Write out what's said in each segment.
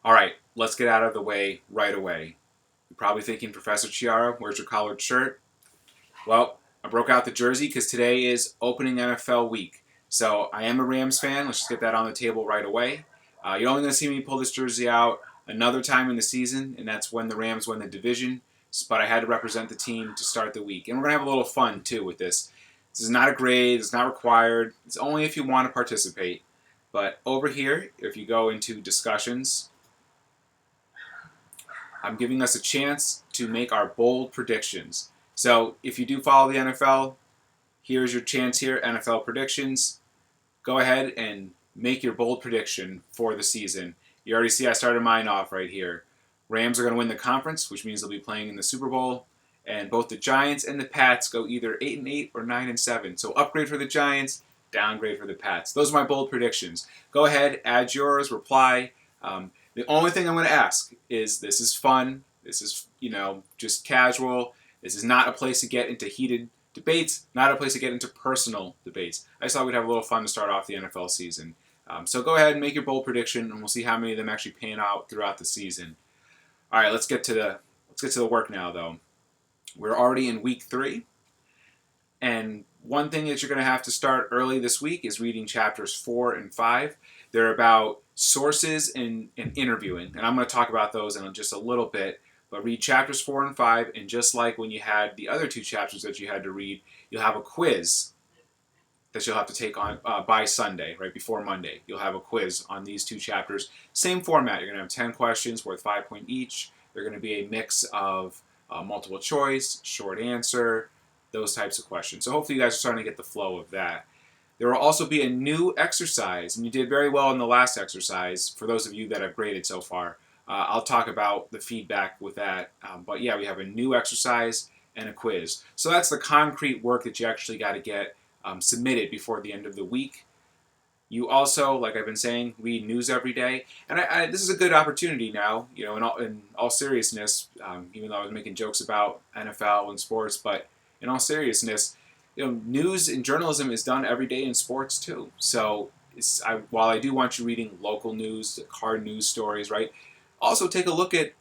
All right, let's get out of the way right away. You're probably thinking, Professor Chiara, where's your collared shirt? Well, I broke out the jersey because today is opening NFL week. So I am a Rams fan. Let's just get that on the table right away. You're only going to see me pull this jersey out another time in the season, and that's when the Rams win the division. But I had to represent the team to start the week. And we're going to have a little fun, too, with this. This is not a grade. It's not required. It's only if you want to participate. But over here, if you go into discussions, I'm giving us a chance to make our bold predictions. So if you do follow the NFL, here's your chance here, NFL predictions. Go ahead and make your bold prediction for the season. You already see I started mine off right here. Rams are going to win the conference, which means they'll be playing in the Super Bowl. And both the Giants and the Pats go either 8-8 or 9-7. So upgrade for the Giants, downgrade for the Pats. Those are my bold predictions. Go ahead, add yours, reply. The only thing I'm going to ask is this is fun. This is, just casual. This is not a place to get into heated debates, not a place to get into personal debates. I just thought we'd have a little fun to start off the NFL season. So go ahead and make your bold prediction, and we'll see how many of them actually pan out throughout the season. All right, let's get to the work now, though. We're already in week 3, and one thing that you're going to have to start early this week is reading chapters 4 and 5. They're about sources and interviewing, and I'm going to talk about those in just a little bit. But read chapters 4 and 5, and just like when you had the other 2 chapters that you had to read, you'll have a quiz that you'll have to take on by Sunday, right before Monday. You'll have a quiz on these 2 chapters. Same format. You're going to have 10 questions worth 5 points each. They're going to be a mix of multiple choice, short answer, those types of questions. So hopefully you guys are starting to get the flow of that. There will also be a new exercise, and you did very well in the last exercise for those of you that have graded so far. I'll talk about the feedback with that. But yeah, we have a new exercise and a quiz. So that's the concrete work that you actually got to get submitted before the end of the week. You also, like I've been saying, read news every day. And this is a good opportunity now, in all seriousness, even though I was making jokes about NFL and sports, but in all seriousness, news and journalism is done every day in sports too. So while I do want you reading local news, hard news stories, right? Also take a look at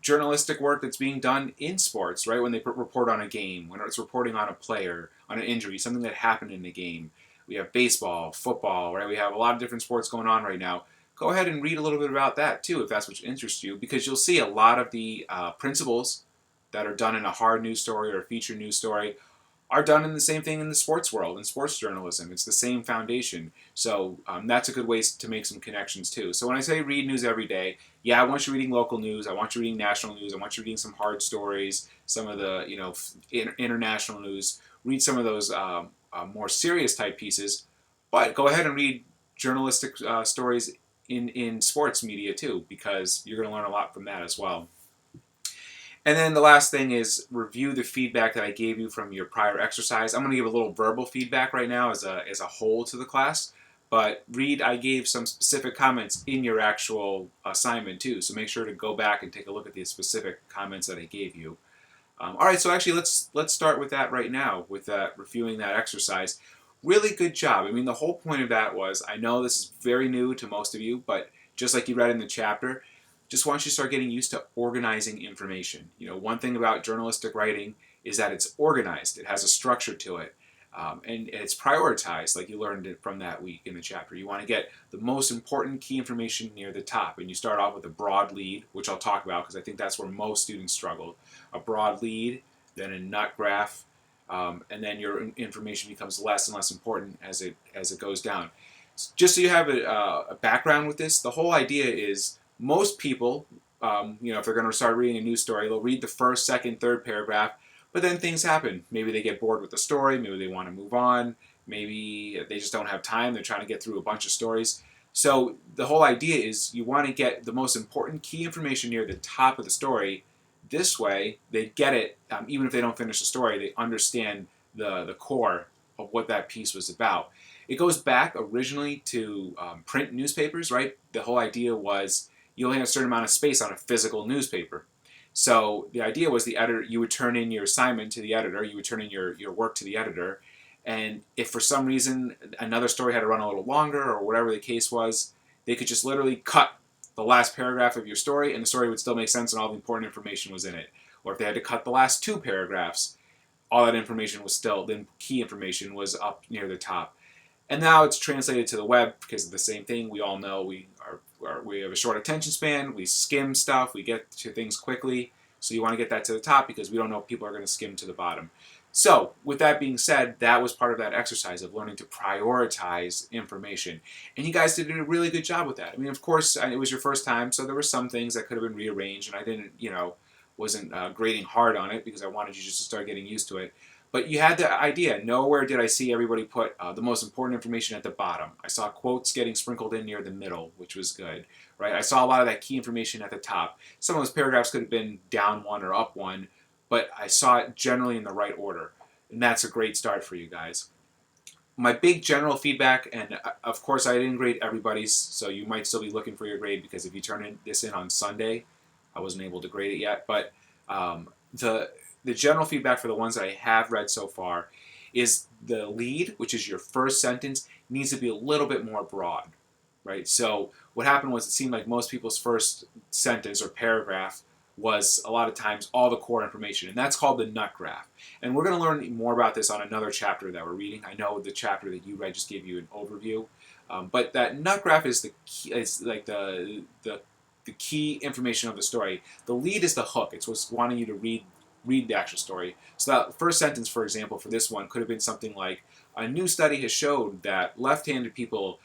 journalistic work that's being done in sports, right? When they report on a game, when it's reporting on a player, on an injury, something that happened in the game. We have baseball, football, right? We have a lot of different sports going on right now. Go ahead and read a little bit about that too, if that's what interests you, because you'll see a lot of the principles that are done in a hard news story or a feature news story are done in the same thing in the sports world, in sports journalism. It's the same foundation. So that's a good way to make some connections too. So when I say read news every day, yeah, I want you reading local news. I want you reading national news. I want you reading some hard stories, some of the international news. Read some of those more serious type pieces, but go ahead and read journalistic stories in sports media too, because you're going to learn a lot from that as well. And then the last thing is review the feedback that I gave you from your prior exercise. I'm going to give a little verbal feedback right now as a whole to the class. But I gave some specific comments in your actual assignment too. So make sure to go back and take a look at the specific comments that I gave you. All right, so actually let's start with that right now, with reviewing that exercise. Really good job. I mean, the whole point of that was, I know this is very new to most of you, but just like you read in the chapter, just want you to start getting used to organizing information. One thing about journalistic writing is that it's organized. It has a structure to it. And it's prioritized, like you learned it from that week in the chapter. You want to get the most important key information near the top. And you start off with a broad lead, which I'll talk about because I think that's where most students struggle. A broad lead, then a nut graph, and then your information becomes less and less important as it goes down. Just so you have a background with this, the whole idea is most people, if they're going to start reading a news story, they'll read the first, second, third paragraph, but then things happen. Maybe they get bored with the story, maybe they want to move on, maybe they just don't have time, they're trying to get through a bunch of stories. So the whole idea is you want to get the most important key information near the top of the story. This way, they get it, even if they don't finish the story, they understand the core of what that piece was about. It goes back originally to print newspapers, right? The whole idea was you only had a certain amount of space on a physical newspaper. So the idea was the editor, you would turn in your assignment to the editor, you would turn in your work to the editor, and if for some reason another story had to run a little longer or whatever the case was, they could just literally cut the last paragraph of your story, and the story would still make sense and all the important information was in it. Or if they had to cut the last 2 paragraphs, all that information was still, then key information was up near the top. And now it's translated to the web because of the same thing. We all know we have a short attention span. We skim stuff. We get to things quickly. So you want to get that to the top because we don't know if people are going to skim to the bottom. So with that being said, that was part of that exercise of learning to prioritize information. And you guys did a really good job with that. I mean, of course, it was your first time, so there were some things that could have been rearranged, and I didn't, wasn't grading hard on it because I wanted you just to start getting used to it. But you had the idea. Nowhere did I see everybody put the most important information at the bottom. I saw quotes getting sprinkled in near the middle, which was good, right? I saw a lot of that key information at the top. Some of those paragraphs could have been down 1 or up 1, but I saw it generally in the right order. And that's a great start for you guys. My big general feedback, and of course I didn't grade everybody's, so you might still be looking for your grade because if you turn this in on Sunday, I wasn't able to grade it yet, but the general feedback for the ones that I have read so far is the lead, which is your first sentence, needs to be a little bit more broad, right? So what happened was it seemed like most people's first sentence or paragraph was a lot of times all the core information, and that's called the nut graph. And we're going to learn more about this on another chapter that we're reading. I know the chapter that you read just gave you an overview, but that nut graph is the key, it's like the key information of the story. The lead is the hook. It's what's wanting you to read the actual story. So that first sentence, for example, for this one could have been something like, a new study has showed that left-handed people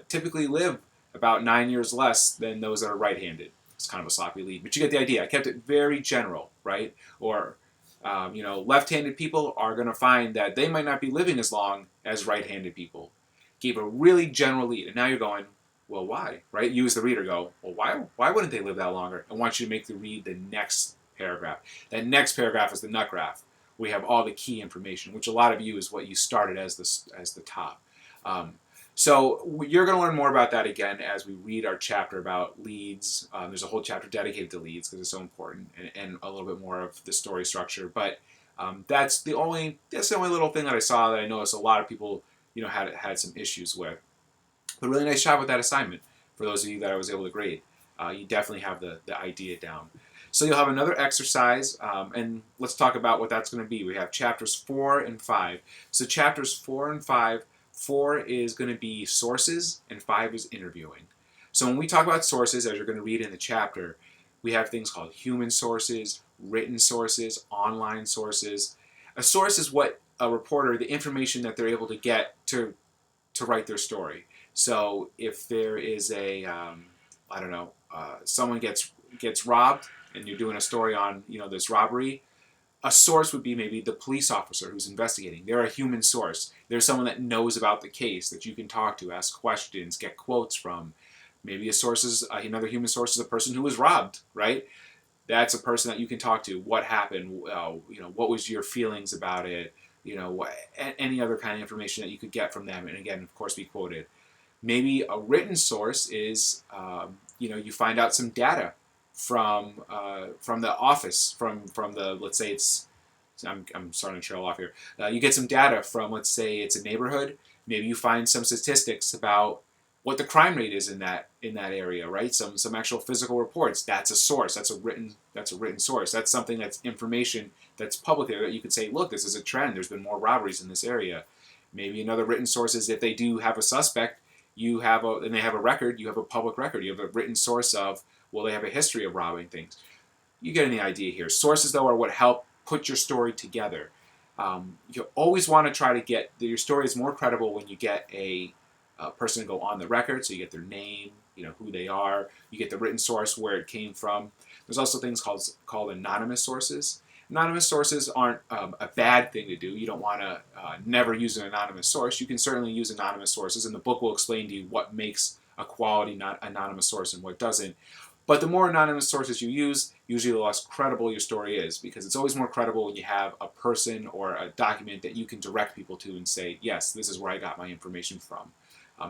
typically live about 9 years less than those that are right-handed. It's kind of a sloppy lead, but you get the idea. I kept it very general, right? Or, left-handed people are going to find that they might not be living as long as right-handed people. Gave a really general lead, and now you're going, well, why, right? You as the reader go, well, why wouldn't they live that longer? I want you to make the read the next paragraph. That next paragraph is the nut graph. We have all the key information, which a lot of you is what you started as the top. So you're going to learn more about that again as we read our chapter about leads. There's a whole chapter dedicated to leads because it's so important, and a little bit more of the story structure. But that's the only little thing that I saw that I noticed a lot of people had some issues with. But really nice job with that assignment for those of you that I was able to grade. You definitely have the idea down. So you'll have another exercise, and let's talk about what that's going to be. We have chapters 4 and 5. So chapters 4 and 5, 4 is going to be sources, and 5 is interviewing. So when we talk about sources, as you're going to read in the chapter, we have things called human sources, written sources, online sources. A source is what a reporter, the information that they're able to get to write their story. So if there is someone gets robbed, and you're doing a story on this robbery, a source would be maybe the police officer who's investigating. They're a human source. They're someone that knows about the case that you can talk to, ask questions, get quotes from. Maybe another human source is a person who was robbed, right? That's a person that you can talk to. What happened? What was your feelings about it? Any other kind of information that you could get from them, and again, of course, be quoted. Maybe a written source is, you find out some data from the office, from the, let's say I'm starting to trail off here. You get some data from, let's say it's a neighborhood. Maybe you find some statistics about what the crime rate is in that area, right? Some actual physical reports. That's a source. That's a written source. That's something that's information that's public there that you could say, look, this is a trend. There's been more robberies in this area. Maybe another written source is if they do have a suspect, and they have a record, you have a public record. You have a written source of, well, they have a history of robbing things. You get the idea here. Sources, though, are what help put your story together. You always want to try to get your story is more credible when you get a person to go on the record, so you get their name, who they are. You get the written source, where it came from. There's also things called anonymous sources. Anonymous sources aren't a bad thing to do. You don't want to never use an anonymous source. You can certainly use anonymous sources, and the book will explain to you what makes a quality not anonymous source and what doesn't. But the more anonymous sources you use, usually the less credible your story is, because it's always more credible when you have a person or a document that you can direct people to and say, yes, this is where I got my information from.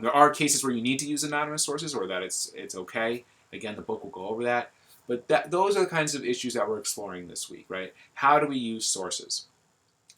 There are cases where you need to use anonymous sources, or that it's okay. Again, the book will go over that. But those are the kinds of issues that we're exploring this week, right? How do we use sources?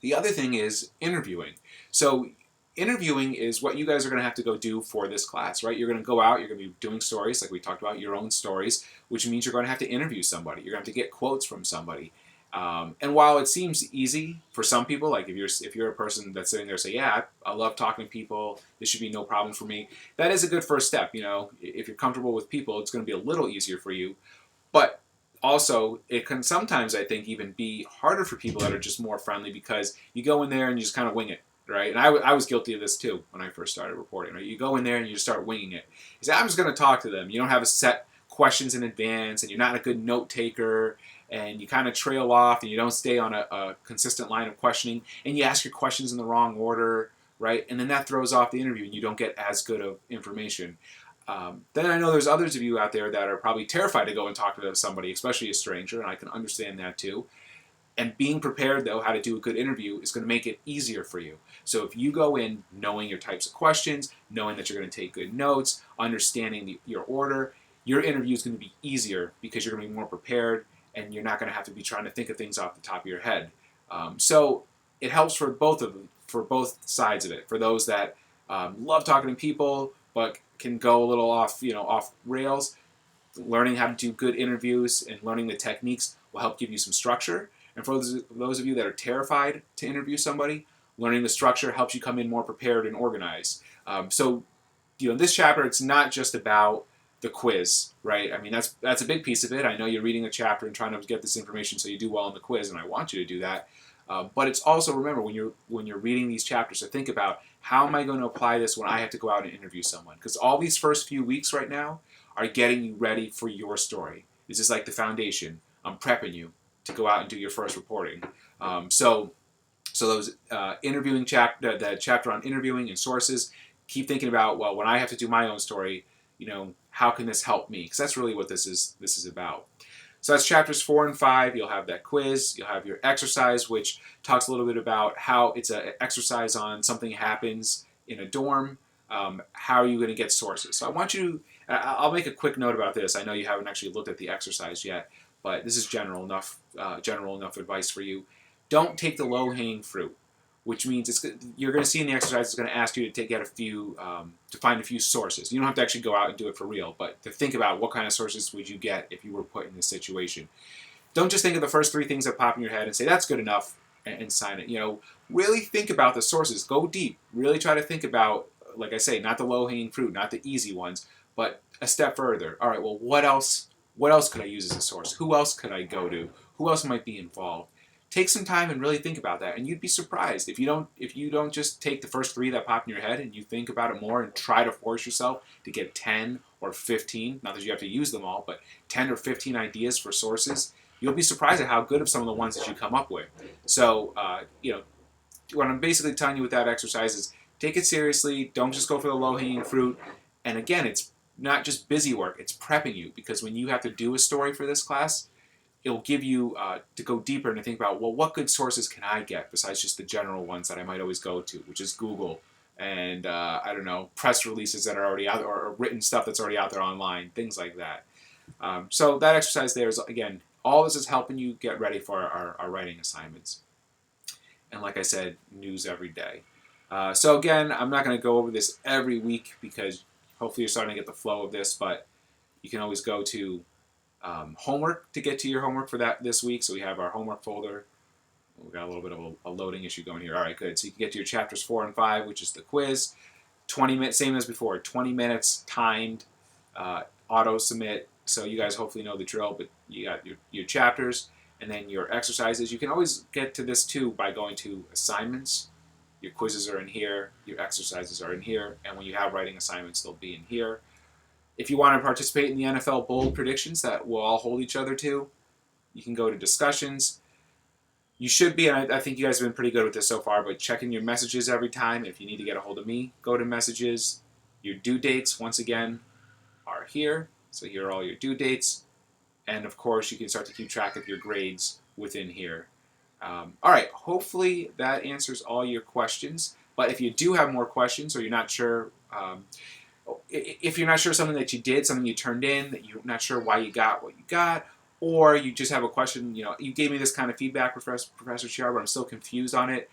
The other thing is interviewing. So interviewing is what you guys are going to have to go do for this class, right? You're going to go out, you're going to be doing stories, like we talked about, your own stories, which means you're going to have to interview somebody. You're going to have to get quotes from somebody. And while it seems easy for some people, like if you're a person that's sitting there saying, yeah, I love talking to people, this should be no problem for me, that is a good first step. If you're comfortable with people, it's going to be a little easier for you. But also, it can sometimes, I think, even be harder for people that are just more friendly, because you go in there and you just kind of wing it, right? And I was guilty of this too when I first started reporting, right? You go in there and you just start winging it. You say, I'm just going to talk to them. You don't have a set questions in advance, and you're not a good note taker, and you kind of trail off, and you don't stay on a consistent line of questioning, and you ask your questions in the wrong order, right? And then that throws off the interview, and you don't get as good of information. Then I know there's others of you out there that are probably terrified to go and talk to somebody, especially a stranger, and I can understand that too. And being prepared, though, how to do a good interview is going to make it easier for you. So if you go in knowing your types of questions, knowing that you're going to take good notes, understanding your order, your interview is going to be easier because you're going to be more prepared, and you're not going to have to be trying to think of things off the top of your head. So it helps for both sides of it. For those that love talking to people but can go a little off rails, learning how to do good interviews and learning the techniques will help give you some structure. And for those of you that are terrified to interview somebody, learning the structure helps you come in more prepared and organized. So in this chapter, it's not just about the quiz, right? I mean, that's a big piece of it. I know you're reading a chapter and trying to get this information so you do well in the quiz, and I want you to do that. But it's also, remember, when you're reading these chapters, to think about, how am I going to apply this when I have to go out and interview someone? Because all these first few weeks right now are getting you ready for your story. This is like the foundation. I'm prepping you to go out and do your first reporting. So those interviewing that chapter on interviewing and sources, keep thinking about, well, when I have to do my own story, how can this help me? Because that's really what this is about. So that's chapters 4 and 5. You'll have that quiz. You'll have your exercise, which talks a little bit about how it's an exercise on something happens in a dorm. How are you going to get sources? So I want you to, I'll make a quick note about this. I know you haven't actually looked at the exercise yet, but this is general enough advice for you. Don't take the low-hanging fruit, which means you're going to see in the exercise it's going to ask you to get to find a few sources. You don't have to actually go out and do it for real, but to think about what kind of sources would you get if you were put in this situation. Don't just think of the first 3 things that pop in your head and say, that's good enough, and sign it. Really think about the sources. Go deep. Really try to think about, like I say, not the low-hanging fruit, not the easy ones, but a step further. All right, well, what else could I use as a source? Who else could I go to? Who else might be involved? Take some time and really think about that, and you'd be surprised if you don't just take the first 3 that pop in your head and you think about it more and try to force yourself to get 10 or 15, not that you have to use them all, but 10 or 15 ideas for sources. You'll be surprised at how good of some of the ones that you come up with. So what I'm basically telling you with that exercise is, take it seriously. Don't just go for the low-hanging fruit. And again, it's not just busy work, it's prepping you, because when you have to do a story for this class, it'll give you to go deeper and to think about, well, what good sources can I get besides just the general ones that I might always go to, which is Google and, press releases that are already out there, or written stuff that's already out there online, things like that. So that exercise there is, again, all this is helping you get ready for our writing assignments. And like I said, news every day. So again, I'm not going to go over this every week because hopefully you're starting to get the flow of this, but you can always go to homework to get to your homework for this week. So we have our homework folder. We've got a little bit of a loading issue going here. All right, good. So you can get to your chapters 4 and 5, which is the quiz. 20 minutes, same as before, 20 minutes timed, auto submit. So you guys hopefully know the drill, but you got your chapters and then your exercises. You can always get to this too by going to assignments. Your quizzes are in here, your exercises are in here, and when you have writing assignments, they'll be in here. If you want to participate in the NFL bold predictions that we'll all hold each other to, you can go to discussions. You should be, and I think you guys have been pretty good with this so far, but checking your messages every time. If you need to get a hold of me, go to messages. Your due dates, once again, are here. So here are all your due dates. And of course, you can start to keep track of your grades within here. All right, hopefully that answers all your questions. But if you do have more questions, or you're not sure, if you're not sure something that you did, something you turned in, that you're not sure why you got what you got, or you just have a question, you gave me this kind of feedback, Professor Chiar, but I'm still confused on it,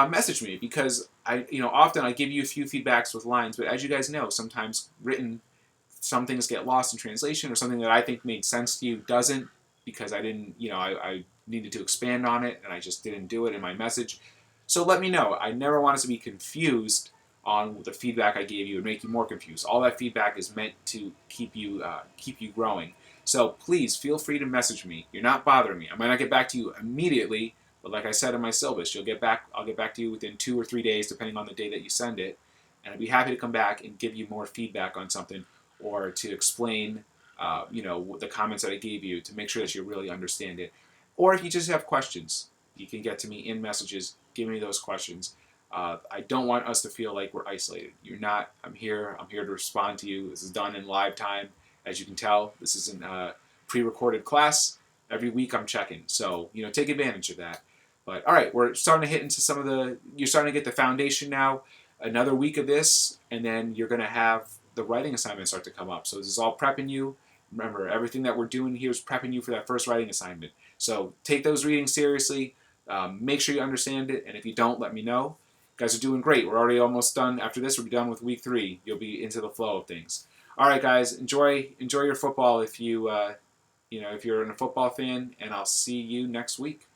message me, because often I give you a few feedbacks with lines, but as you guys know, sometimes written, some things get lost in translation, or something that I think made sense to you doesn't, because I didn't, I needed to expand on it and I just didn't do it in my message. So let me know. I never want us to be confused on the feedback I gave you and make you more confused. All that feedback is meant to keep you growing. So please feel free to message me. You're not bothering me. I might not get back to you immediately, but like I said in my syllabus, I'll get back to you within 2 or 3 days, depending on the day that you send it, and I'd be happy to come back and give you more feedback on something, or to explain, the comments that I gave you, to make sure that you really understand it. Or if you just have questions, you can get to me in messages. Give me those questions. I don't want us to feel like we're isolated. You're not. I'm here. I'm here to respond to you. This is done in live time. As you can tell, this isn't a pre-recorded class. Every week I'm checking. So, take advantage of that. But all right, we're starting to hit into you're starting to get the foundation now. Another week of this, and then you're going to have the writing assignments start to come up. So this is all prepping you. Remember, everything that we're doing here is prepping you for that first writing assignment. So take those readings seriously. Make sure you understand it, and if you don't, let me know. You guys are doing great. We're already almost done. After this, we'll be done with week 3. You'll be into the flow of things. All right, guys, enjoy your football if if you're a football fan, and I'll see you next week.